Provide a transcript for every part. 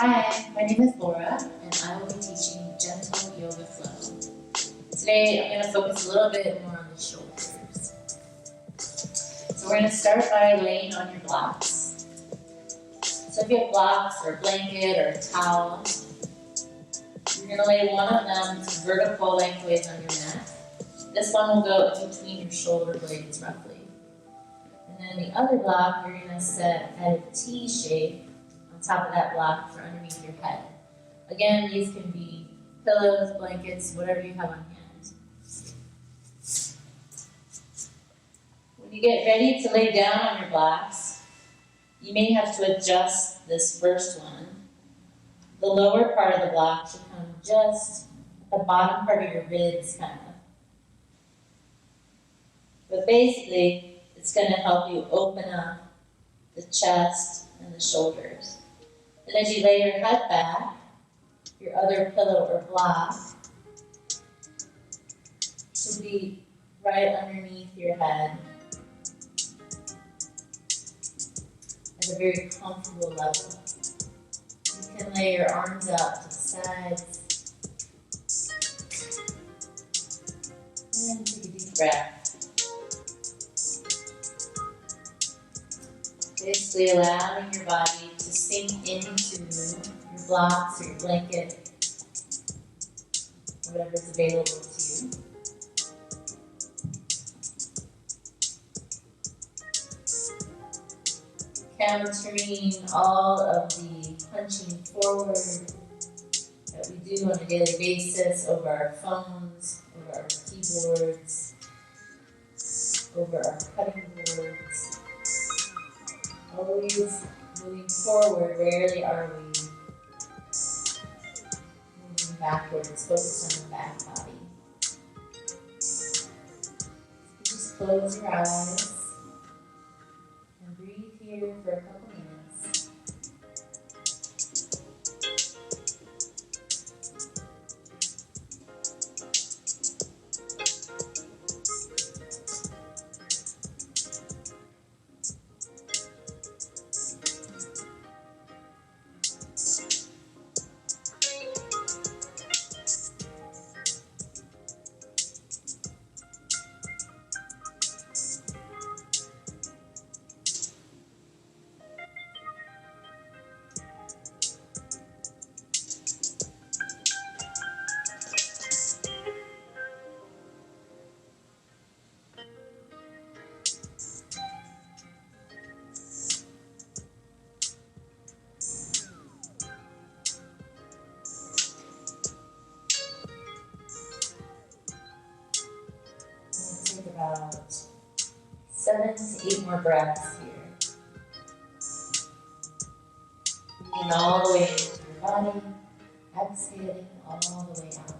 Hi, my name is Laura, and I will be teaching Gentle Yoga Flow. Today, I'm going to focus a little bit more on the shoulders. So we're going to start by laying on your blocks. So if you have blocks or a blanket or a towel, you're going to lay one of them vertical lengthways on your mat. This one will go in between your shoulder blades roughly. And then the other block, you're going to set at a T shape on top of that block for underneath your head. Again, these can be pillows, blankets, whatever you have on hand. When you get ready to lay down on your blocks, you may have to adjust this first one. The lower part of the block should come just at the bottom part of your ribs, kind of. But basically, it's going to help you open up the chest and the shoulders. And as you lay your head back, your other pillow or block should be right underneath your head at a very comfortable level. You can lay your arms out to the sides and take a deep breath. Basically allowing your body to sink into your blocks or your blanket, whatever is available to you. Countering all of the punching forward that we do on a daily basis over our phones, over our keyboards, over our cutting boards. Always moving forward, rarely are we moving backwards, focus on the back body. Just close your eyes and breathe here for a couple minutes. Take about 7 to 8 more breaths here. Breathing all the way into your body, exhaling all the way out.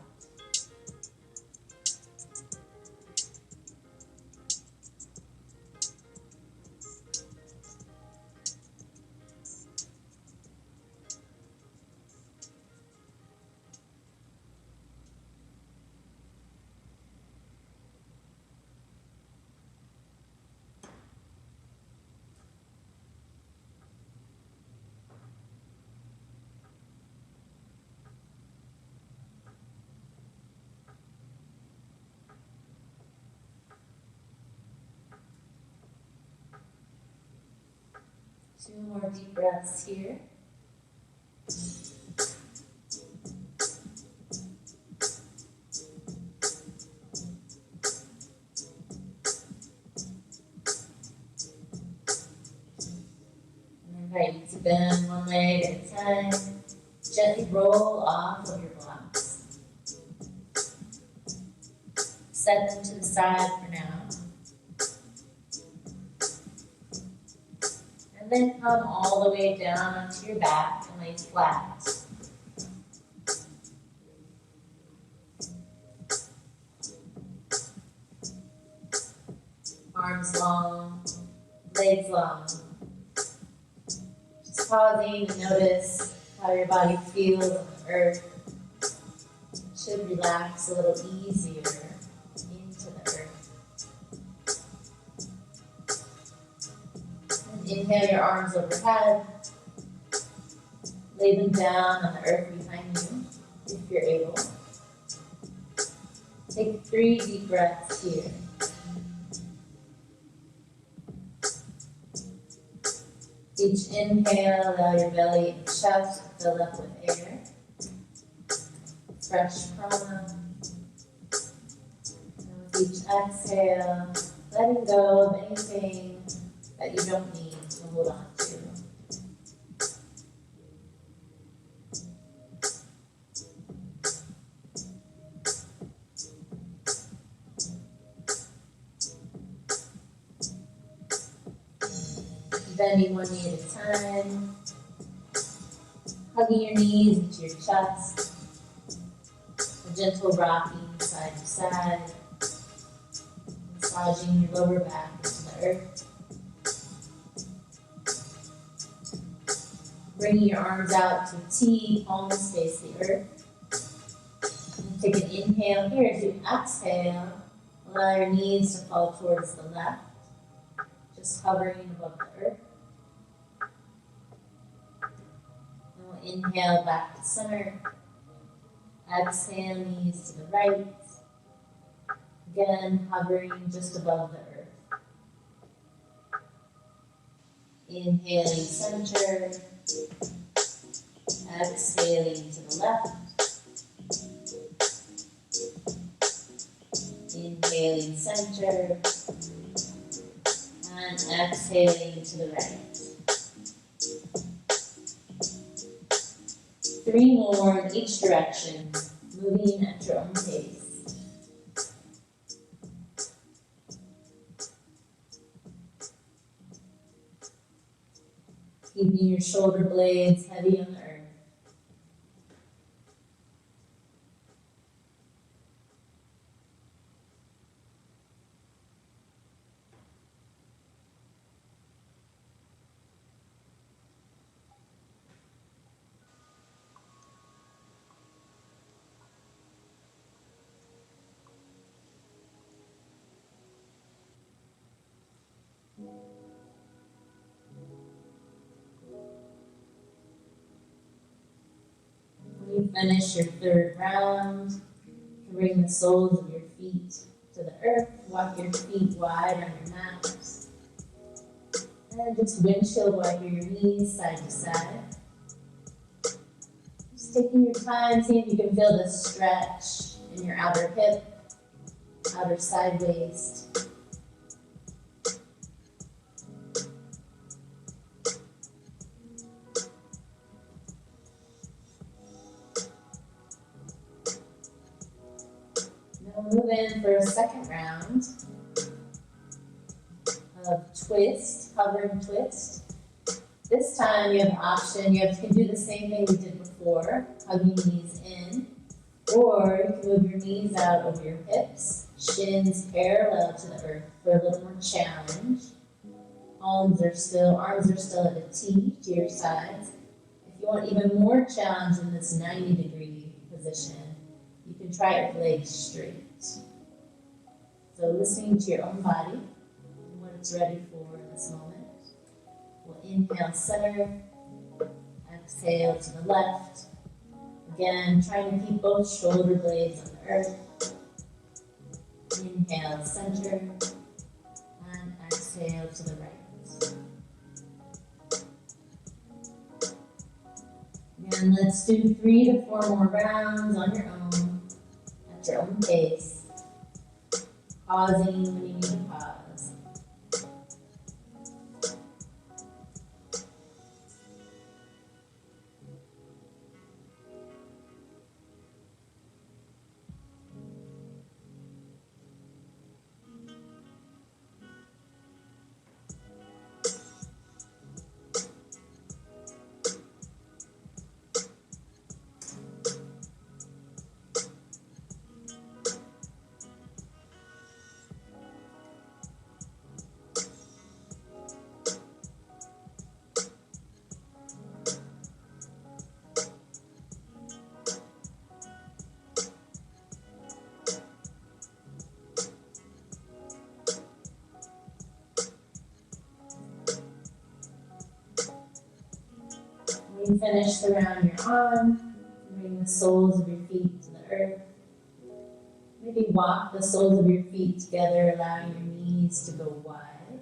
Two more deep breaths here. And invite you to bend one leg at a time. Gently roll off of your blocks. Set them to the side for now. And then come all the way down onto your back and lay flat. Arms long, legs long. Just pausing to notice how your body feels on the earth. It should relax a little easier into the earth. And inhale your arms overhead. Lay them down on the earth behind you, if you're able. Take 3 deep breaths here. Each inhale, allow your belly and chest to fill up with air. Fresh prana. And with each exhale, letting go of anything that you don't need to hold on to. Bending one knee at a time, hugging your knees into your chest, a gentle rocking side to side, massaging your lower back into the earth. Bringing your arms out to a T, palms face the earth. And take an inhale here. As you exhale, allow your knees to fall towards the left, just hovering above the earth. Inhale back to center. Exhale, knees to the right. Again, hovering just above the earth. Inhaling center. Exhaling to the left. Inhaling center. And exhaling to the right. 3 more in each direction, moving at your own pace. Keeping your shoulder blades heavy on the earth. When you finish your 3rd round, bring the soles of your feet to the earth. Walk your feet wide on your mat. And just windshield wiper your knees side to side. Just taking your time, see if you can feel the stretch in your outer hip, outer side waist. Move in for a 2nd round of twist, hovering twist. This time you have an option. You can do the same thing we did before, hugging knees in, or you can move your knees out over your hips, shins parallel to the earth for a little more challenge. Arms are still at a T to your sides. If you want even more challenge in this 90-degree position, you can try it with legs straight. So listening to your own body and what it's ready for in this moment. We'll inhale center, exhale to the left. Again, trying to keep both shoulder blades on the earth. Inhale center and exhale to the right. And let's do 3 to 4 more rounds on your own, at your own pace. Pausing when you need to pause. you finish around your arm, bring the soles of your feet to the earth. Maybe walk the soles of your feet together, allowing your knees to go wide.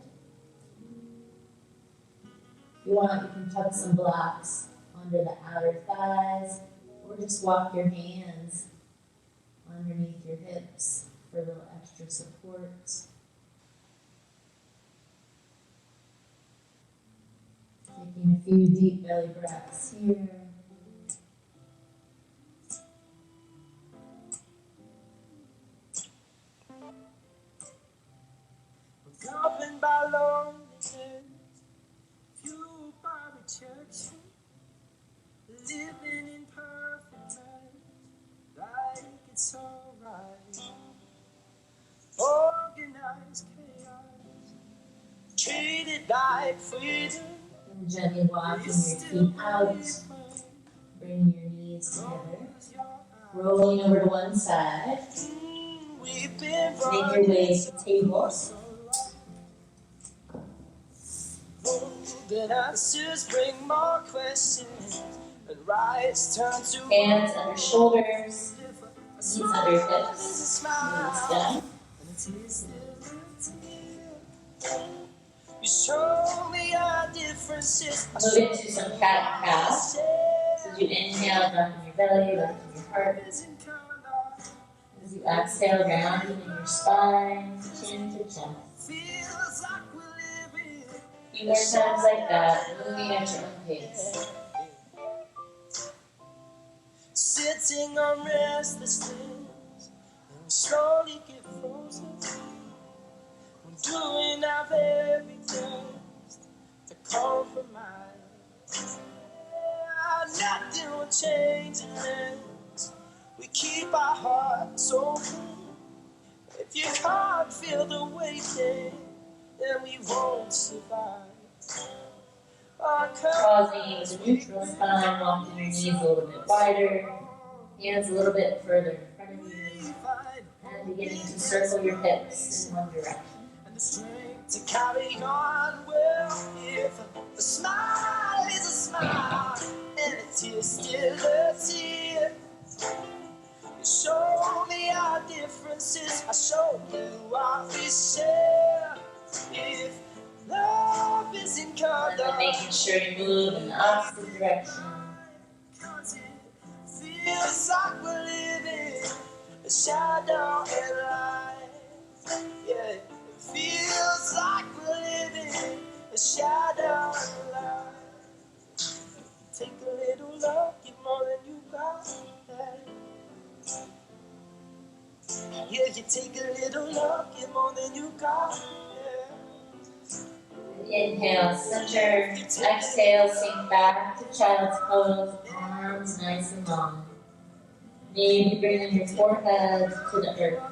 If you want, you can tuck some blocks under the outer thighs, or just walk your hands underneath your hips for a little extra support. Taking a few deep belly breaths here. Governed by loneliness, fueled by rejection, living in perfect life, like it's alright. Organized chaos, treated like freedom. And gently walking your feet out, bringing your knees together, rolling over to one side. Make your way to table. Then answers bring more questions, and rights turn to hands under shoulders, knees under hips, knees down. You show me our differences. Move into some cat and cow. So you inhale, drop in your belly, lift in your heart. As you exhale, grounding in your spine, chin to chest. A few more times like that, moving at your own pace. Sitting on restless things, and we slowly get frozen. We're doing our very best to compromise. Nothing will change unless we keep our hearts open. If you can't feel the weight, then we won't survive. Pausing with a neutral spine, walking your knees a little bit wider, hands a little bit further in front of you, and beginning to circle your hips in one direction. And the strength to carry on well, if a smile is a smile, and a tear still a tear. You show me our differences, I show you what we share. If love is in color, And then making sure you move in the opposite direction. cause it feels like we're living a shadow and light. Yeah, it feels like we're living a shadow and light. Take a little love, give more than you got. Yeah, you take a little love, give more than you got. Inhale, center. Exhale, sink back to child's pose, arms nice and long. Maybe bringing your forehead to the earth.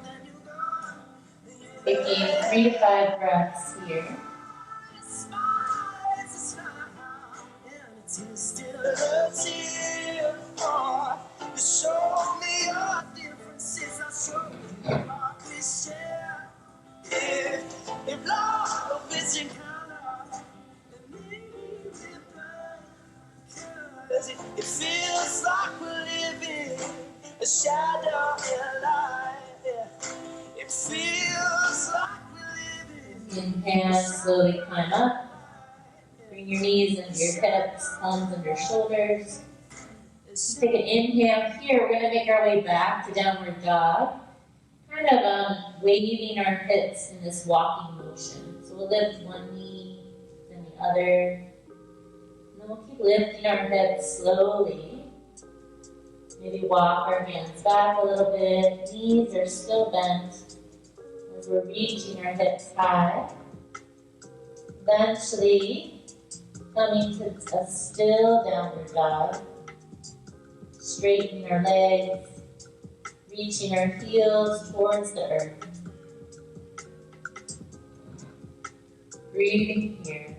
Taking 3 to 5 breaths here. Show me your differences, I'll show you what we share. If love is in color, then maybe we're blind. 'Cause it feels like we're living a shadow in light. Yeah. It feels like we're living. Inhale, slowly climb up. Bring your knees under your hips, palms under shoulders. Take an inhale here. We're going to make our way back to downward dog. Kind of waving our hips in this walking motion. So we'll lift one knee, then the other. And then we'll keep lifting our hips slowly. Maybe walk our hands back a little bit. Knees are still bent as we're reaching our hips high. Eventually, coming to a still downward dog. Straightening our legs, reaching our heels towards the earth. Breathing here.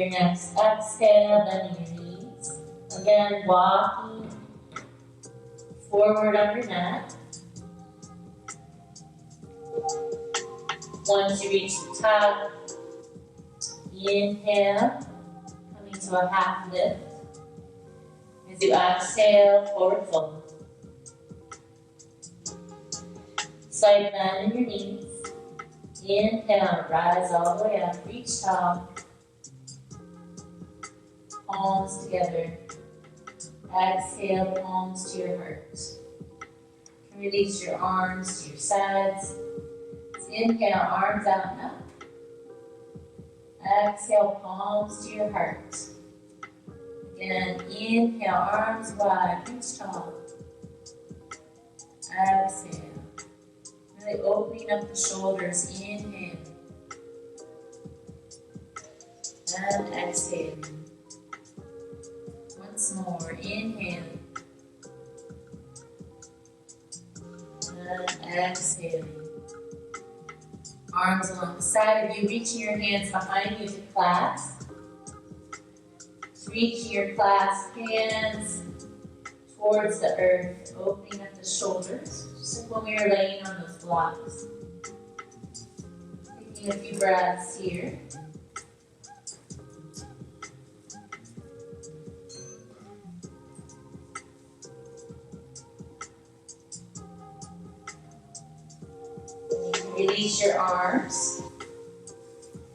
your next exhale, bending your knees. Again, walking forward on your mat. Once you reach the top, inhale, coming to a half lift. As you exhale, forward fold. Slight bend in your knees. Inhale, rise all the way up, reach tall. Palms together. Exhale, palms to your heart. Release your arms to your sides. Inhale, arms out and up. Exhale, palms to your heart. Again, inhale, arms wide, reach tall. Exhale. Really opening up the shoulders, inhale. And exhale. Once more, inhale. And exhale. Arms along the side of you, reaching your hands behind you to clasp. Reaching your clasped hands towards the earth, opening up the shoulders, just like when we were laying on those blocks. Taking a few breaths here. Release your arms.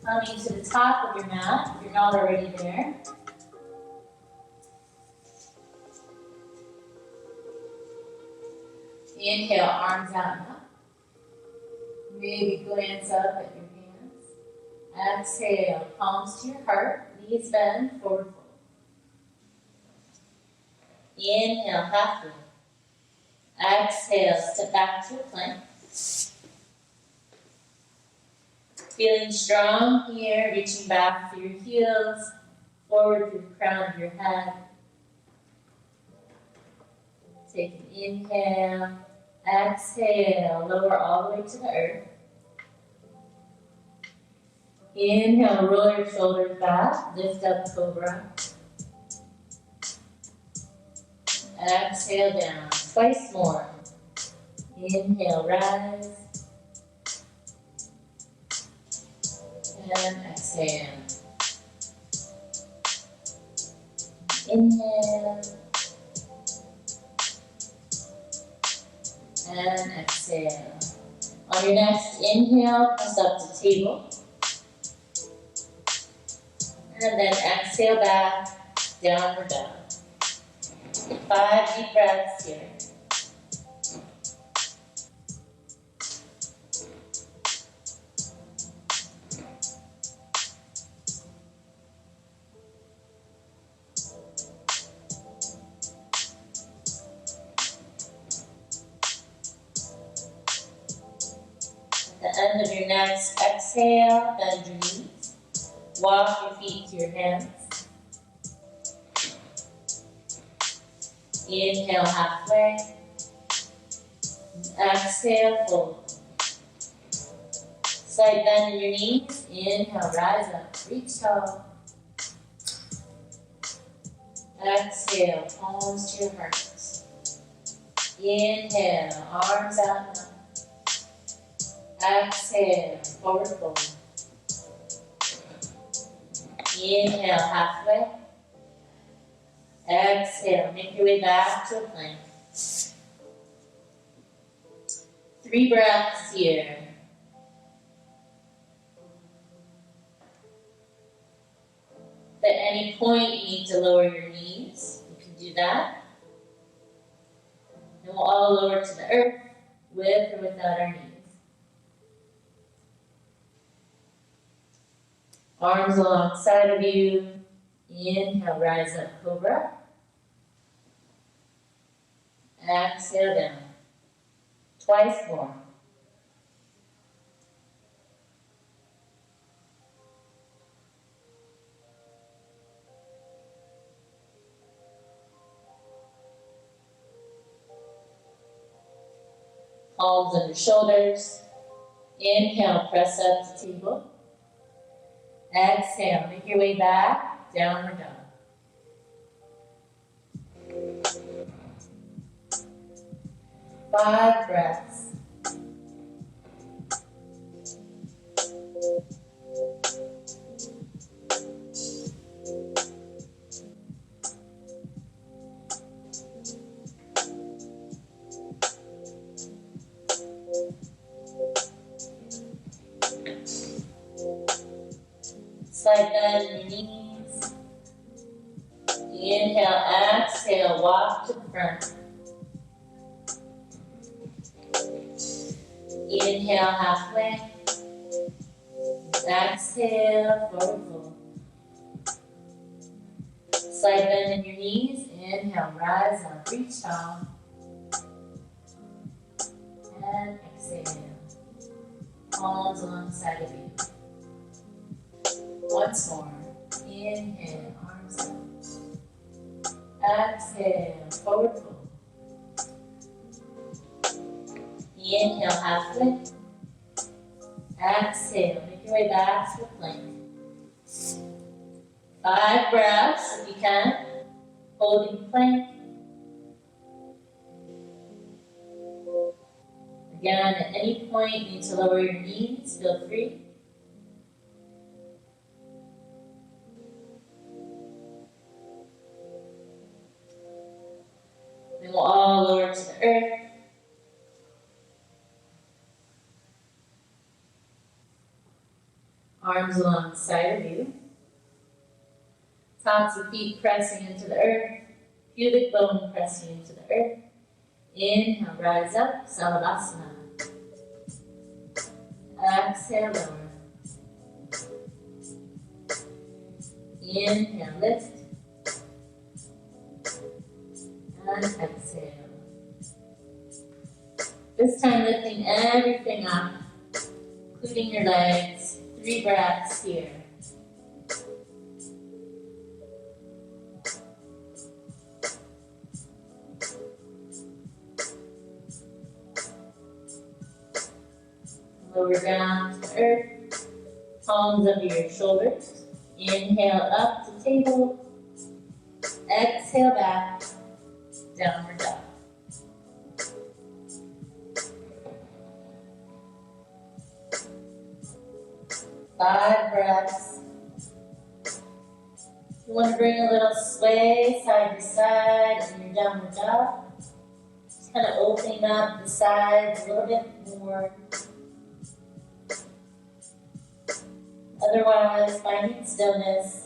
Coming to the top of your mat, if you're not already there. Inhale, arms out and up. Maybe glance up at your hands. Exhale, palms to your heart, knees bend, forward fold. Inhale, half lift. Exhale, step back to a plank. Feeling strong here, reaching back through your heels, forward through the crown of your head. Take an inhale, exhale, lower all the way to the earth. Inhale, roll your shoulders back, lift up cobra. Exhale down, twice more. Inhale, rise. And exhale. Inhale. And exhale. On your next inhale, press up to table. And then exhale back, downward dog. 5 deep breaths here. At the end of your next exhale, bend your knees. Walk your feet to your hands. Inhale halfway. Exhale, fold. Slight bend in your knees. Inhale, rise up, reach tall. Exhale, palms to your heart. Inhale, arms out and up. Exhale, forward fold. Inhale, halfway. Exhale, make your way back to a plank. 3 breaths here. If at any point you need to lower your knees, you can do that. And we'll all lower to the earth, with or without our knees. Arms alongside of you. Inhale, rise up, cobra. Exhale down. Twice more. Palms under shoulders. Inhale, press up to table. Exhale, make your way back. downward dog. Five breaths. Slight bend in your knees. Inhale, exhale, walk to the front. Inhale, halfway. Exhale, forward fold. Slight bend in your knees. Inhale, rise up, reach tall. And exhale. Palms alongside of you. Once more. Inhale, arms up. Exhale, forward fold. Inhale, halfway. Exhale, make your way back to the plank. 5 breaths if you can. Holding plank. Again, at any point you need to lower your knees, feel free. Then we'll all lower to the earth. Arms alongside of you. Tops of feet pressing into the earth. Pubic bone pressing into the earth. Inhale, rise up, Savasana. Exhale, lower. Inhale, lift. And exhale. This time lifting everything up, including your legs. 3 breaths here. Lower down to earth, palms under your shoulders. Inhale up to table. Exhale back, downward dog. Five breaths. You want to bring a little sway side to side in your downward dog. Just kind of opening up the sides a little bit more. Otherwise, finding stillness.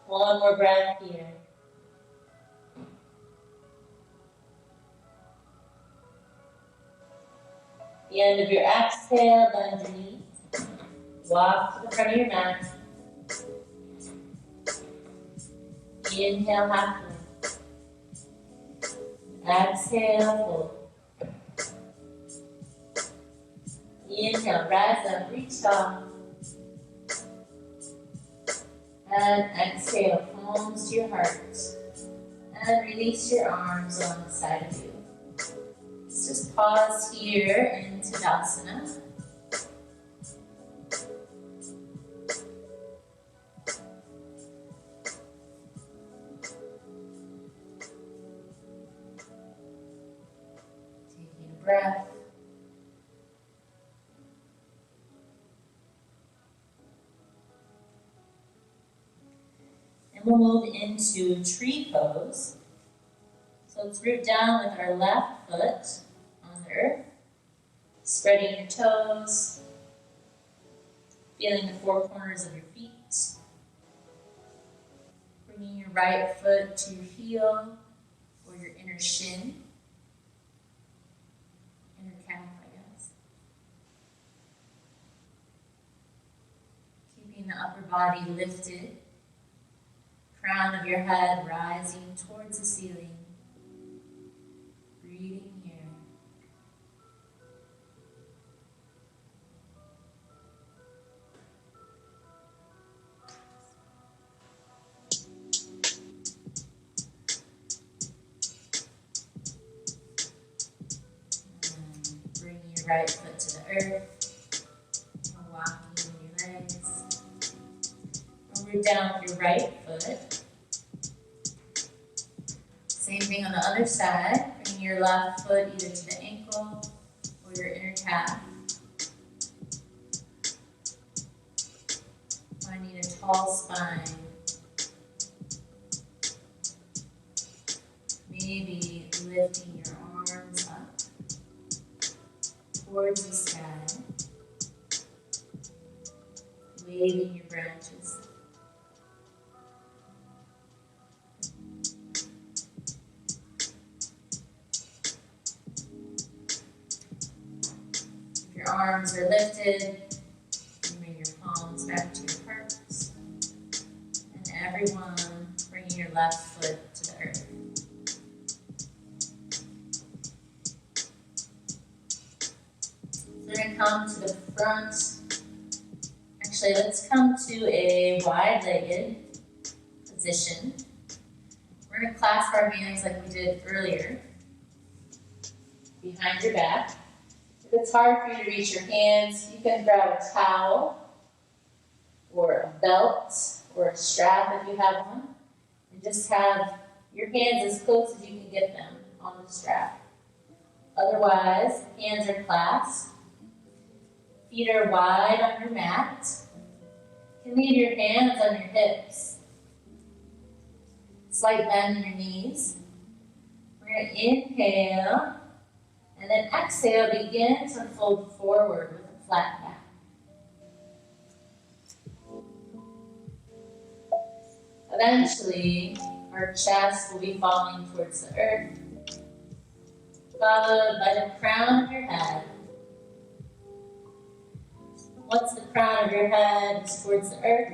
One more breath here. The end of your exhale, bend your knees. Walk to the front of your mat. Inhale, halfway. Exhale, fold. Inhale, rise up, reach tall. And exhale, palms to your heart. And release your arms on the side of you. Let's just pause here in Tadasana. Taking a breath. And we'll move into tree pose. So let's root down with our left foot on the earth. Spreading your toes. Feeling the 4 corners of your feet. Bringing your right foot to your heel or your inner shin. Inner calf, I guess. Keeping the upper body lifted. Crown of your head rising towards the ceiling. Breathing here. right foot to the earth. And walking your legs. Root down with your right foot. Same thing on the other side. Bring your left foot either to the ankle or your inner calf. Finding a tall spine. Maybe lifting your arms up towards the sky. Waving your branches. If your arms are lifted, bring your palms back to your hearts. And everyone, bringing your left foot to the earth. So we're going to come to the front. Actually, let's come to a wide-legged position. We're going to clasp our hands like we did earlier, behind your back. If it's hard for you to reach your hands, you can grab a towel or a belt or a strap if you have one, and just have your hands as close as you can get them on the strap. Otherwise, hands are clasped, feet are wide on your mat. You can leave your hands on your hips. Slight bend in your knees. We're going to inhale, and then exhale, begin to fold forward with a flat back. Eventually, our chest will be falling towards the earth, followed by the crown of your head. Once the crown of your head is towards the earth,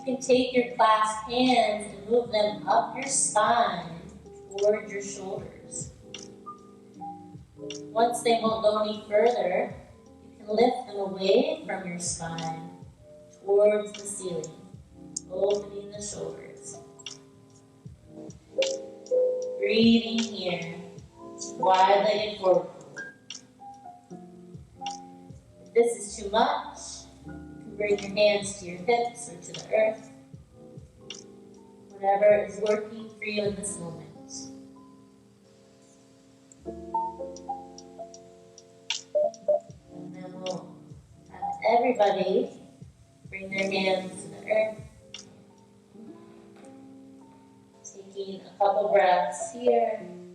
you can take your clasped hands and move them up your spine towards your shoulders. Once they won't go any further, you can lift them away from your spine towards the ceiling, opening the shoulders. Breathing here, wide-legged forward. If this is too much, you can bring your hands to your hips or to the earth. Whatever is working for you in this moment. And then we'll have everybody bring their hands to the earth. Taking a couple breaths here. And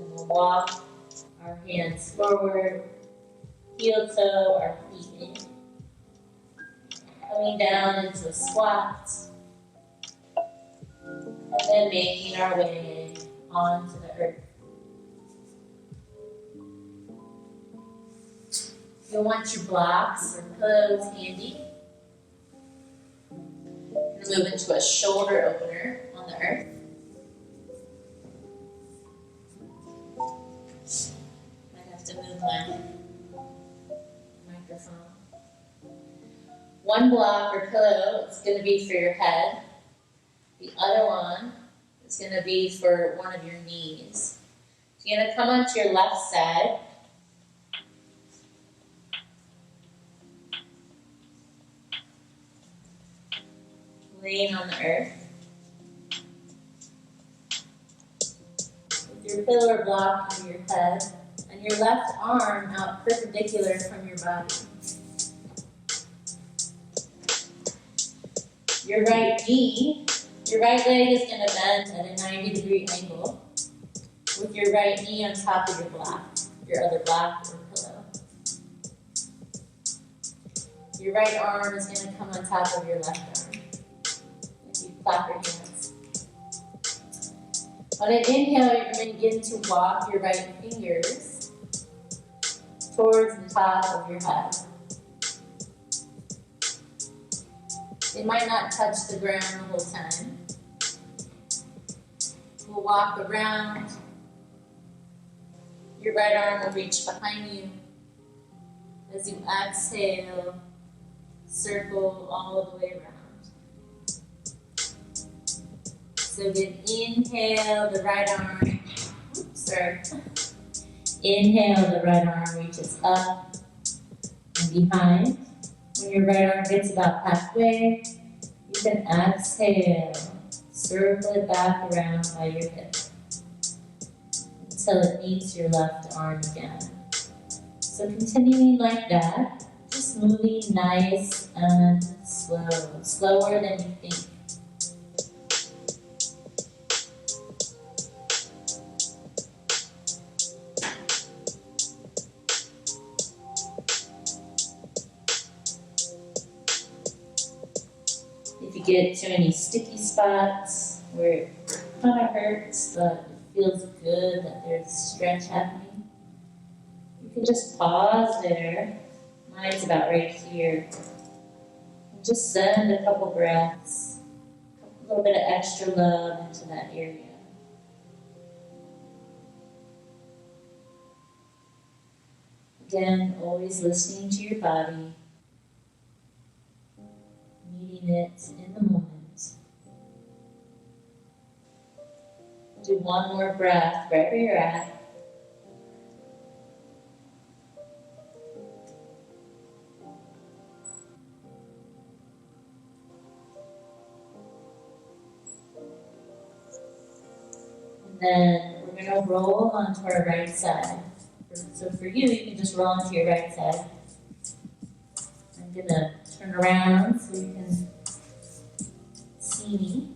we'll walk our hands forward, heel toe our feet in. Coming down into a squat. And then making our way onto the earth. You'll want your blocks or pillows handy. You'll move into a shoulder opener on the earth. Might have to move my microphone. One block or pillow is going to be for your head. The other one is going to be for one of your knees. So you're going to come onto your left side. Laying on the earth. With your pillow or block on your head, and your left arm out perpendicular from your body. Your right knee, your right leg is going to bend at a 90-degree angle with your right knee on top of your block, your other block or pillow. Your right arm is going to come on top of your left arm. If you clap your hands. On an inhale, you're going to begin to walk your right fingers towards the top of your head. They might not touch the ground the whole time. We'll walk around. Your right arm will reach behind you, As you exhale, circle all the way around. So again, inhale, the right arm, inhale, the right arm reaches up and behind. When your right arm gets about halfway, you can exhale, circle it back around by your hip until it meets your left arm again. So continuing like that, just moving nice and slow, slower than you think. If you get to any sticky spots where it kind of hurts, but it feels good that there's stretch happening, you can just pause there. Mine's about right here. And just send a couple breaths, a little bit of extra love into that area. Again, always listening to your body, meeting it in the moment. Do one more breath right where you're at. And then we're going to roll onto our right side. So for you, you can just roll onto your right side. I'm going to turn around so you can see me.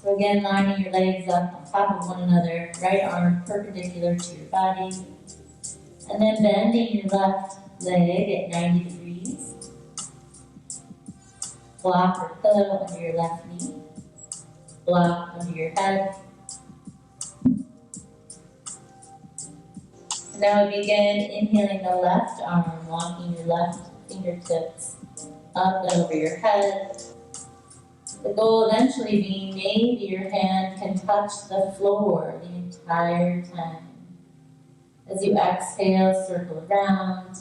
So again, lining your legs up on top of one another, right arm perpendicular to your body. And then bending your left leg at 90 degrees. Block or pillow under your left knee. Block under your head. And now we begin inhaling the left arm, walking your left fingertips up and over your head. The goal eventually being maybe your hand can touch the floor the entire time. As you exhale, circle around,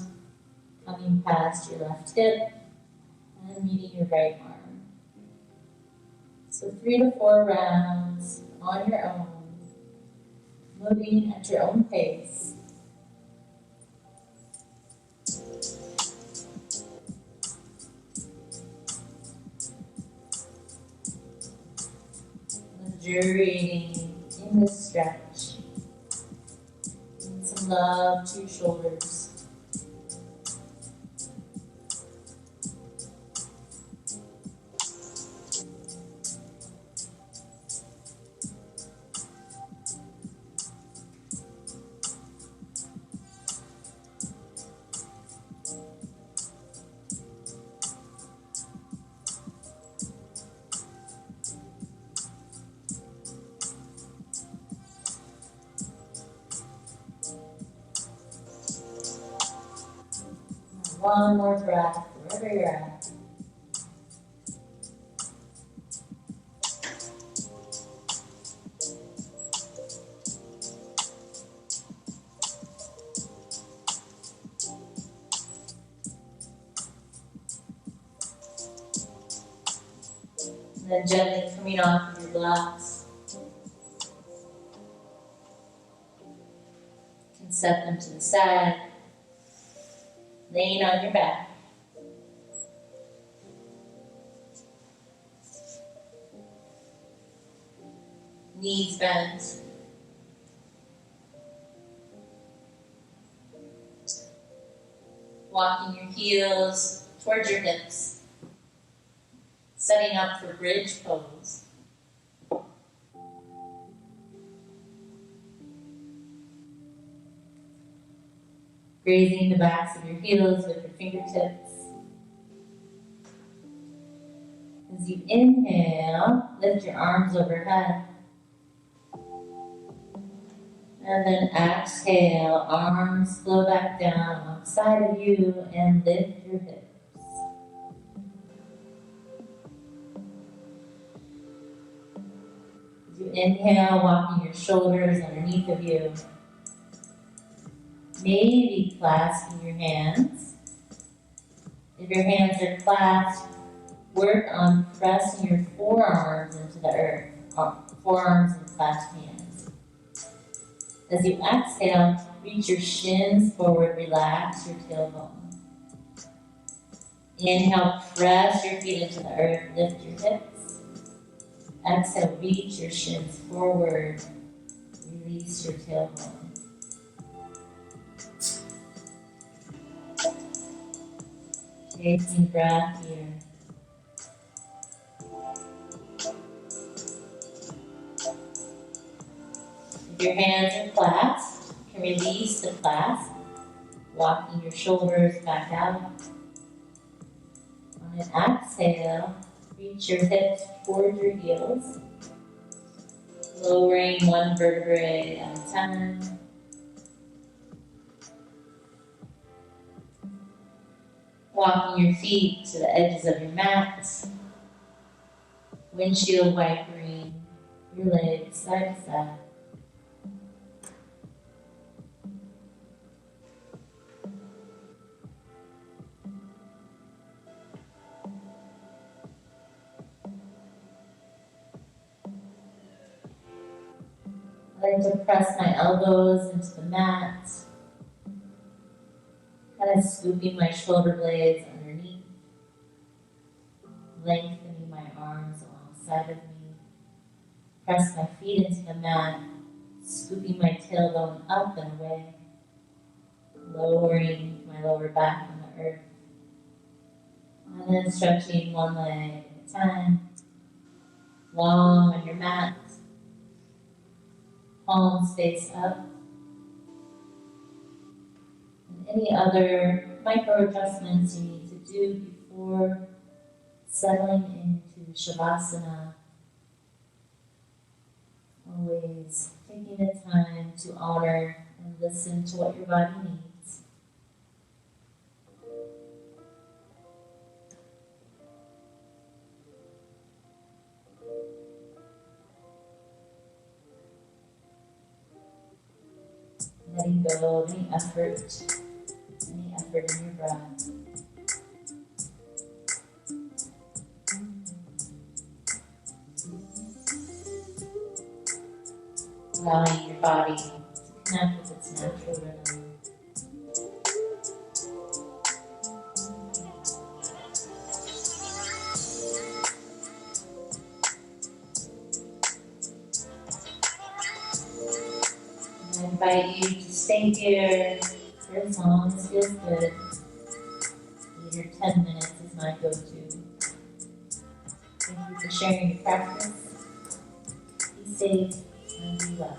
coming past your left hip and meeting your right arm. So 3 to 4 rounds on your own, moving at your own pace. Luxuriating in this stretch. And some love to your shoulders. One more breath, wherever you're at. And then gently coming off of your blocks. You can set them to the side. Laying on your back. Knees bent. Walking your heels towards your hips. Setting up for bridge pose. Grazing the backs of your heels with your fingertips. As you inhale, lift your arms overhead. And then exhale, arms flow back down alongside of you and lift your hips. As You inhale, walking your shoulders underneath of you. Maybe clasping your hands. If your hands are clasped, work on pressing your forearms into the earth. Forearms and clasped hands. As you exhale, reach your shins forward, relax your tailbone. Inhale, press your feet into the earth, lift your hips. Exhale, reach your shins forward, release your tailbone. Taking breath here. If your hands are clasped, you can release the clasp, walking your shoulders back out. On an exhale, reach your hips toward your heels, lowering one vertebrae at a time. Walking your feet to the edges of your mat, windshield wipering your legs side to side. I like to press my elbows into the mat, kind of scooping my shoulder blades underneath, lengthening my arms alongside of me. Press my feet into the mat, scooping my tailbone up and away, lowering my lower back on the earth. And then stretching one leg at a time, long on your mat, palms face up. And any other micro adjustments you need to do before settling into Shavasana. Always taking the time to honor and listen to what your body needs. Letting go of any effort in your breath. Allowing your body to connect with its natural rhythm. I invite you to stay here for as long as feels good. Your 10 minutes is my go-to. Thank you for sharing your practice. Be safe and be well.